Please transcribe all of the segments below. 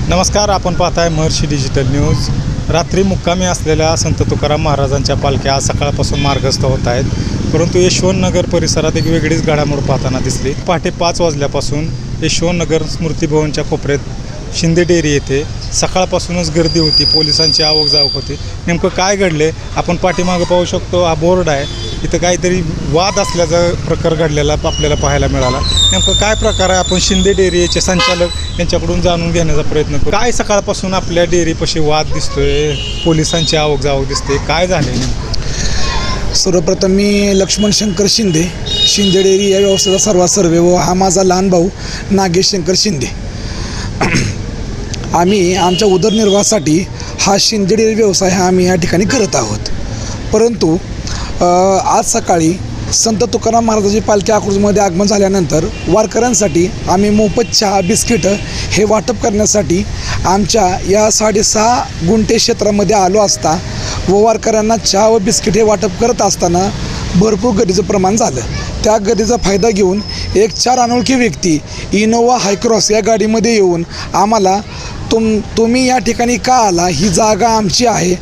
नमस्कार, आपण पाहताय महर्षी डिजिटल न्यूज। रात्री मुक्कामी असलेल्या संत तुकाराम महाराजांच्या पालख्या आज सकाळपासून मार्गस्थ होत आहेत, परंतु यशवंतनगर परिसरात एक वेगळीच घडामोड पाहताना दिसली। पहाटे 5 वाजल्यापासून यशवंतनगर स्मृती भवनच्या कोपऱ्यात शिंदे डेअरी येथे सकाळपासूनच गर्दी होती, पोलिसांची आवक-जावक होती। नेमकं काय घडले आपण पाठीमागे पाहू शकतो, हा बोर्ड आहे, इथं काहीतरी वाद असल्याचा प्रकार घडलेला आपल्याला पाहायला मिळाला। नेमकं काय प्रकार आहे आपण शिंदे डेअरीचे संचालक यांच्याकडून जाणून घेण्याचा प्रयत्न करू। काय सकाळपासून आपल्या डेअरीपाशी वाद दिसतोय, पोलिसांची आवक-जावक दिसते, काय झाले नेमकं? सर्वप्रथम मी लक्ष्मण शंकर शिंदे, शिंदे डेअरी या व्यवसायाचा सर्वात सर्वे व हा माझा लहान भाऊ नागेश शंकर शिंदे। आम्ही आमच्या उदरनिर्वाहासाठी हा शिंदे डेअरी व्यवसाय हा आम्ही या ठिकाणी करत आहोत। परंतु आज सकाळी संत तुकाराम महाराजांची पालखी अकलूजमध्ये आगमन झाल्यानंतर वारकऱ्यांसाठी आम्ही मोफत चहा बिस्किटं हे वाटप करण्यासाठी आमच्या या 6.5 गुंठे क्षेत्रामध्ये आलो असता व वारकऱ्यांना चहा व बिस्किट हे वाटप करत असताना भरपूर गर्दीचं प्रमाण झालं। त्या गर्दीचा फायदा घेऊन एक 4 अनोळखी व्यक्ती इनोवा हायक्रॉस या गाडीमध्ये येऊन आम्हाला तुम्ही या ठिकाणी का आला, ही जागा आमची आहे।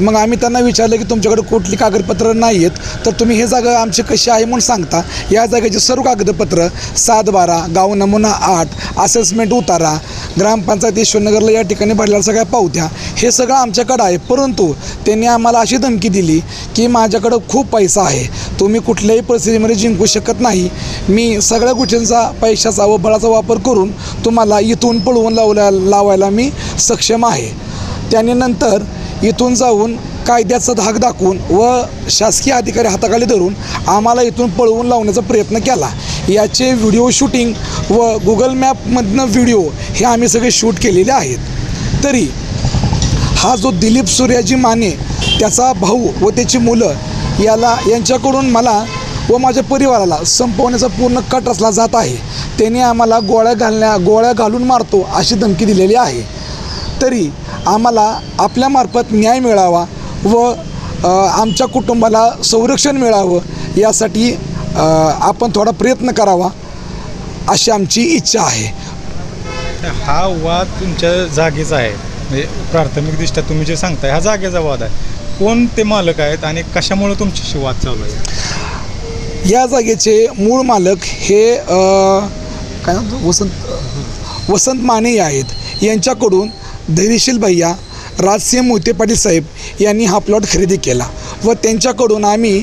मग आम्ही त्यांना विचारलं की तुमच्याकडे कुठली कागदपत्रं नाही आहेत, तर तुम्ही हे जागा आमची कशी आहे म्हणून सांगता। या जागेचे सर्व कागदपत्र 7/12, गाव नमुना 8, असेसमेंट उतारा, ग्रामपंचायत यशवंतनगरला या ठिकाणी भरलेल्या सगळ्या पावत्या हे सगळं आमच्याकडं आहे। परंतु त्यांनी आम्हाला अशी धमकी दिली की माझ्याकडं खूप पैसा आहे, तुम्ही कुठल्याही परिस्थितीमध्ये जिंकू शकत नाही, मी सगळ्या गोष्टींचा पैशाचा व बळाचा वापर करून तुम्हाला इथून पळवून लावायला मी सक्षम आहे। त्याने नंतर इथून जाऊन कायद्याचा धाक दाखवून व शासकीय अधिकारी हाताखाली धरून आम्हाला इथून पळवून लावण्याचा प्रयत्न केला। याचे व्हिडिओ शूटिंग व गुगल मॅपमधनं व्हिडिओ हे आम्ही सगळे शूट केलेले आहेत। तरी हा जो दिलीप सूर्याजी माने, त्याचा भाऊ व त्याची मुलं यांच्याकडून मला व माझ्या परिवाराला संपवण्याचा पूर्ण कट रचला जात आहे। त्यांनी आम्हाला गोळ्या घालून मारतो अशी धमकी दिलेली आहे। तरी आम्हाला आपल्यामार्फत न्याय मिळावा व आमच्या कुटुंबाला संरक्षण मिळावं यासाठी आपण थोडा प्रयत्न करावा अशी आमची इच्छा आहे। हा वाद तुमच्या जागेचा आहे, म्हणजे प्राथमिकदृष्ट्या तुम्ही जे सांगताय हा जागेचा वाद आहे। कोण ते मालक आहेत आणि कशामुळे तुमच्याशी वाद चालू आहे? या जागेचे मूळ मालक हे काय वसंत माने आहेत। यांच्याकडून धैर्यशील भैया राजसिंह मोहिते पाटील साहेब यांनी हा प्लॉट खरेदी केला व त्यांच्याकडून आम्ही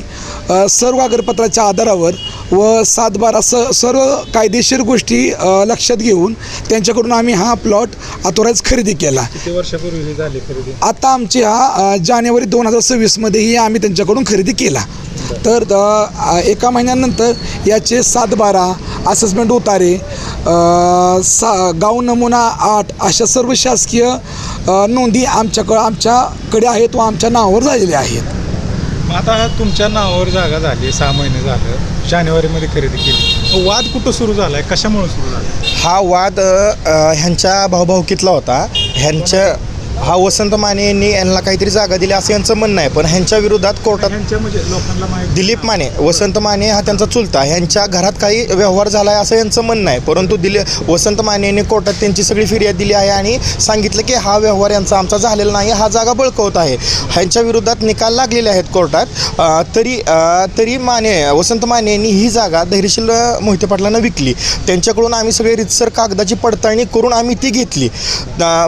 सर्व कागदपत्राच्या आधारावर व 7/12 सर्व कायदेशीर गोष्टी लक्षात घेऊन त्यांच्याकडून आम्ही हा प्लॉट ऑथोराईज खरेदी केला। किती वर्षापूर्वी ही झाली खरेदी? आता आमची हा जानेवारी 2026मध्येही आम्ही त्यांच्याकडून खरेदी केला। तर 1 महिन्यानंतर याचे 7/12 असेसमेंट उतारे, गाव नमुना 8 अशा सर्व शासकीय नोंदी आमच्याकडे आहेत व आमच्या नावावर झालेल्या आहेत। आता तुमच्या नावावर जागा झाली, 6 महिने झालं, जानेवारीमध्ये खरेदी केली, वाद कुठं सुरू झाला आहे, कशामुळे सुरू झाला? हा वाद ह्यांच्या भाऊभाऊकीतला होता। हा वसंत माने यांना काहीतरी जागा दिली असं यांचं म्हणणं आहे, पण ह्यांच्या विरोधात कोर्टात म्हणजे लोकांना माहिती दिलीप माने, वसंत माने हा त्यांचा चुलता, ह्यांच्या घरात काही व्यवहार झाला आहे असं यांचं म्हणणं आहे। परंतु वसंत माने यांनी कोर्टात त्यांची सगळी फिर्याद दिली आहे आणि सांगितलं की हा व्यवहार यांचा आमचा झालेला नाही, हा जागा बळकवत आहे। ह्यांच्या विरोधात निकाल लागलेले आहेत कोर्टात। तरी वसंत माने यांनी ही जागा धैर्यशील मोहिते पाटलांना विकली। त्यांच्याकडून आम्ही सगळे रितसर कागदाची पडताळणी करून आम्ही ती घेतली।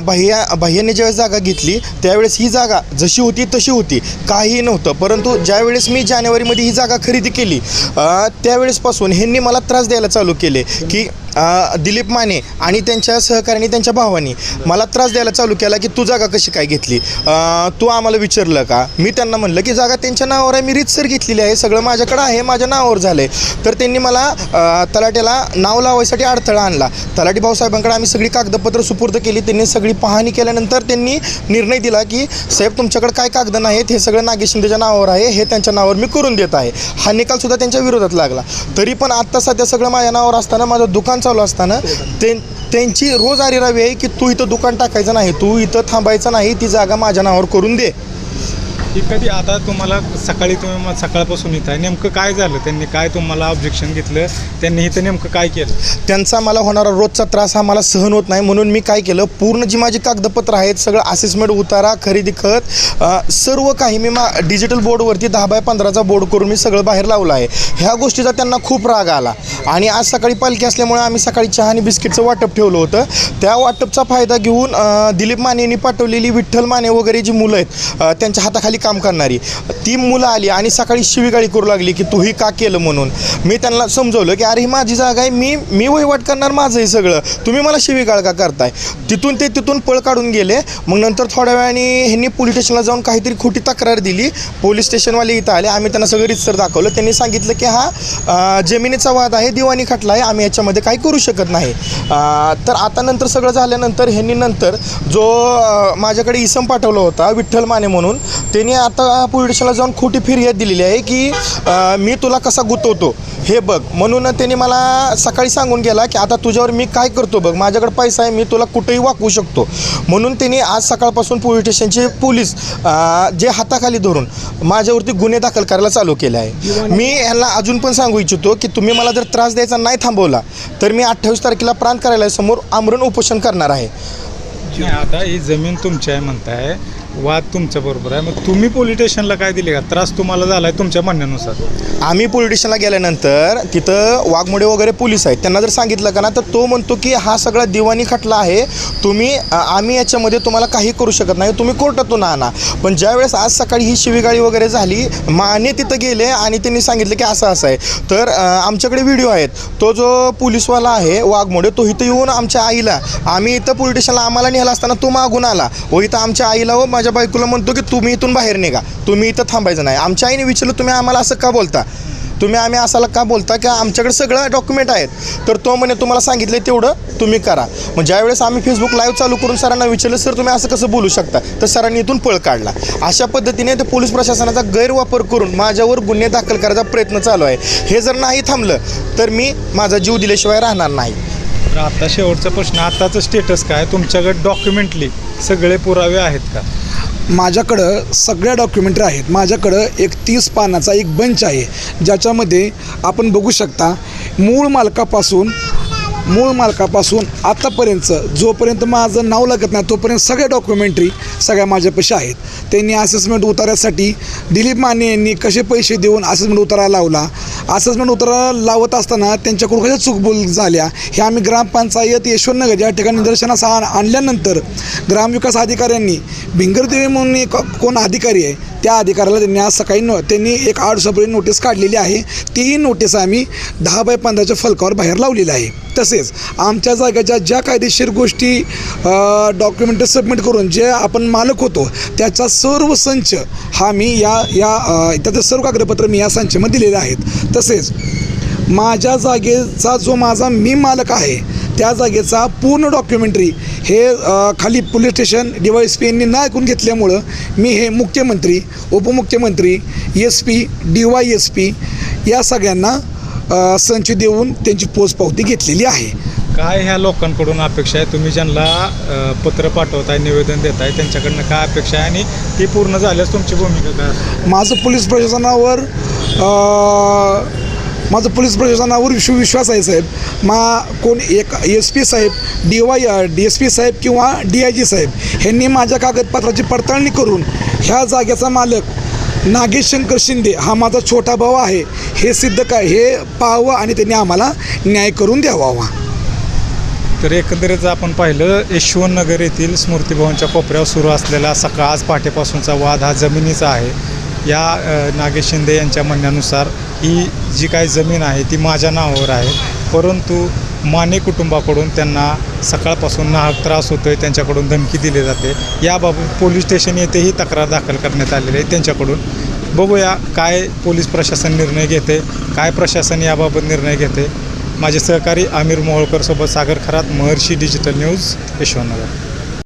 भैयाने ज्यावेळेस जागा घेतली त्यावेळेस ही जागा जशी होती तशी होती, काहीही नव्हतं। परंतु ज्यावेळेस मी जानेवारीमध्ये ही जागा खरेदी केली त्यावेळेसपासून ह्यांनी मला त्रास द्यायला चालू केले की दिलीप माने आणि त्यांच्या सहकाऱ्यांनी, त्यांच्या भावांनी मला त्रास द्यायला चालू केला की तू जागा कशी काय घेतली, तू आम्हाला विचारलं का? मी त्यांना म्हणलं की जागा त्यांच्या नावावर आहे, मी रीतसर घेतलेली आहे, सगळं माझ्याकडं आहे, माझ्या नावावर झालं आहे। तर त्यांनी मला तलाट्याला नाव लावायसाठी अडथळा आणला। तलाठी भाऊसाहेबांकडे आम्ही सगळी कागदपत्र सुपूर्द केली। त्यांनी सगळी पाहणी केल्यानंतर त्यांनी निर्णय दिला की साहेब तुमच्याकडे काय कागद नाहीत, हे सगळं नागेश शिंदेच्या नावावर आहे, हे त्यांच्या नावावर मी करून देत आहे। हा निकालसुद्धा त्यांच्या विरोधात लागला। तरी पण आत्ता सध्या सगळं माझ्या नावावर असताना, माझं दुकान चालू असताना त्यांची रोज आरेरावी आहे की तू इथं दुकान टाकायचं नाही, तू इथं थांबायचं नाही, ती जागा माझ्या नावावर करून दे। की कधी आता तुम्हाला सकाळी तुम्ही सकाळपासून इथं आहे, नेमकं काय झालं, त्यांनी काय तुम्हाला ऑब्जेक्शन घेतलं, त्यांनी इथं नेमकं काय केलं? त्यांचा मला होणारा रोजचा त्रास हा मला सहन होत नाही, म्हणून मी काय केलं, पूर्ण जी माझी कागदपत्र आहेत सगळं असेसमेंट, उतारा, खरेदी खत, सर्व काही मी डिजिटल बोर्डवरती 10x15चा बोर्ड करून मी सगळं बाहेर लावलं आहे. ह्या गोष्टीचा त्यांना खूप राग आला आणि आज सकाळी पालखी असल्यामुळे आम्ही सकाळी चहा आणि बिस्किटचं वाटप ठेवलं होतं. त्या वाटपचा फायदा घेऊन दिलीप मानेंनी पाठवलेली विठ्ठल माने वगैरे जी मुलं आहेत त्यांच्या हाताखाली काम करणारी ती मुलं आली आणि सकाळी शिवीगाळी करू लागली की तूही का केलं म्हणून. मी त्यांना समजवलं की अरे ही माझी जागा आहे, मी वहिवाट करणार, माझं हे सगळं, तुम्ही मला शिवीगाळ का करताय. तिथून पळ काढून गेले. मग नंतर थोड्या वेळाने ह्यांनी पोलीस स्टेशनला जाऊन काहीतरी खोटी तक्रार दिली. पोलीस स्टेशनवाले इथं आले, आम्ही त्यांना सगळं रितसर दाखवलं. त्यांनी सांगितलं की हा जमिनीचा वाद आहे, दिवाणी खटला आहे, आम्ही याच्यामध्ये काही करू शकत नाही. तर आता नंतर सगळं झाल्यानंतर ह्यांनी नंतर जो माझ्याकडे इसम पाठवला होता विठ्ठल माने म्हणून, त्यांनी आता पोलीस स्टेशनला जाऊन खोटी फिर्याद दिलेली आहे की मी तुला कसा गुतवतो हे बघ. म्हणून त्यांनी मला सकाळी सांगून गेला की आता तुझ्यावर मी काय करतो बघ, माझ्याकडे पैसा आहे, मी तुला कुठेही वाकवू शकतो. म्हणून त्यांनी आज सकाळपासून पोलीस स्टेशनचे पोलीस जे हाताखाली धरून माझ्यावरती गुन्हे दाखल करायला चालू केले आहे. मी ह्यांना अजून पण सांगू इच्छितो की तुम्ही मला जर त्रास द्यायचा नाही थांबवला तर मी 28 तारखेला प्रांत कार्यालयासमोर आमरण उपोषण करणार आहे. आता ही जमीन तुमची आहे म्हणताय, वाद तुमच्या बरोबर आहे, मग तुम्ही पोलीस स्टेशनला काय दिले का? त्रास तुम्हाला झाला आहे तुमच्या म्हणण्यानुसार. आम्ही पोलीस स्टेशनला गेल्यानंतर तिथं वाघमोडे वगैरे पोलीस आहेत, त्यांना जर सांगितलं का ना तर तो म्हणतो की हा सगळा दिवाणी खटला आहे, आम्ही याच्यामध्ये तुम्हाला काही करू शकत नाही, तुम्ही कोर्टातून आणा. पण ज्यावेळेस आज सकाळी ही शिवीगाळी वगैरे झाली, माने तिथं गेले आणि त्यांनी सांगितलं की असं आहे. तर आमच्याकडे व्हिडिओ आहेत. तो जो पोलीसवाला आहे वाघमोडे, तो इथं येऊन आमच्या आईला, आम्ही इथं पोलीस स्टेशनला आम्हाला नेला असताना तो मागून आला व इथं आमच्या आईला व माझ्या बायकोला म्हणतो की तुम्ही इथून बाहेर निघा, तुम्ही इथं थांबायचं नाही. आमच्या आईने विचारलं तुम्ही आम्हाला असं का बोलता, आम्ही असाला का बोलता की आमच्याकडे सगळं डॉक्युमेंट आहेत. तर तो म्हणे तुम्हाला सांगितलं तेवढं तुम्ही करा. मग ज्यावेळेस आम्ही फेसबुक लाईव्ह चालू करून सरांना विचारलं सर तुम्ही असं कसं बोलू शकता, तर सरांनी इथून पळ काढला. अशा पद्धतीने ते पोलीस प्रशासनाचा गैरवापर करून माझ्यावर गुन्हे दाखल करायचा प्रयत्न चालू आहे. हे जर नाही थांबलं तर मी माझा जीव दिल्याशिवाय राहणार नाही. तर आता शेवटचा प्रश्न, आताचं स्टेटस काय, तुमच्याकडे डॉक्युमेंटली सगळे पुरावे आहेत का? माझ्याकडं सगळ्या डॉक्युमेंटरी आहेत. माझ्याकडं एक 30 पानाचा एक बंच आहे, ज्याच्यामध्ये आपण बघू शकता मूळ मालकापासून आतापर्यंतचं जोपर्यंत माझं नाव लागत नाही तोपर्यंत सगळ्या डॉक्युमेंटरी सगळ्या माझ्यापाशी आहेत. त्यांनी असेसमेंट उतार्यासाठी दिलीप माने यांनी कसे पैसे देऊन असेसमेंट उतारा लावला, असेसमेंट उतारा लावत असताना त्यांच्याकडून कशा चूकभूल झाल्या हे आम्ही ग्रामपंचायत यशवंतनगर या ठिकाणी निदर्शनास आणल्यानंतर ग्रामविकास अधिकाऱ्यांनी भिंगरदेवी म्हणून एक कोण अधिकारी आहे त्या अधिकाऱ्याला त्यांनी आज सकाळी त्यांनी एक 8 दिवसापूर्वी नोटीस काढलेली आहे. तीही नोटीस आम्ही 10x15च्या फलकावर बाहेर लावलेल्या आहे. तसेच आमच्या जागेच्या ज्या कायदेशीर गोष्टी डॉक्युमेंट सबमिट करून जे आपण मालक होतो त्याचा सर्व संच हा मी त्याचे सर्व कागदपत्र मी या संचामध्ये दिलेले आहेत. तसेच माझ्या जागेचा जो माझा मी मालक आहे त्या जागेचा पूर्ण डॉक्युमेंटरी हे खाली पोलीस स्टेशन DYSP यांनी न ऐकून घेतल्यामुळं मी हे मुख्यमंत्री, उपमुख्यमंत्री, SP, DYSP या सगळ्यांना संच देऊन त्यांची पोचपावती घेतलेली आहे. काय ह्या लोकांकडून अपेक्षा आहे, तुम्ही ज्यांना पत्र पाठवताय, निवेदन देताय, त्यांच्याकडनं काय अपेक्षा आहे आणि ती पूर्ण झाल्यास तुमची भूमिका काय असेल? माझं पोलीस प्रशासनावर विश्वास आहे साहेब. कोण एक SP साहेब, DSP साहेब किंवा DIG साहेब ह्यांनी माझ्या कागदपत्राची पडताळणी करून ह्या जागेचा मालक नागेश शंकर शिंदे हा माझा छोटा भाऊ आहे हे सिद्ध हे पाहावं आणि त्यांनी आम्हाला न्याय करून द्यावा. तर एकंदरीत आपण पाहिलं, यशवंतनगर येथील स्मृतिभवनच्या कोपऱ्यावर सुरू असलेला आज पहाटेपासूनचा वाद हा जमिनीचा आहे. या नागेश शिंदे यांच्या म्हणण्यानुसार ही जी काही जमीन आहे ती माझ्या नावावर आहे, परंतु माने कुटुंबाकडून त्यांना सकाळपासून नाहक त्रास होतो आहे, त्यांच्याकडून धमकी दिली जाते. याबाबत पोलीस स्टेशन येथेही तक्रार दाखल करण्यात आलेली आहे त्यांच्याकडून. बघूया काय पोलीस प्रशासन निर्णय घेते, काय प्रशासन याबाबत निर्णय घेते. माझे सहकारी आमिर मोहोळकर सोबत सागर खरात, महर्षी डिजिटल न्यूज, यशवंतनगर.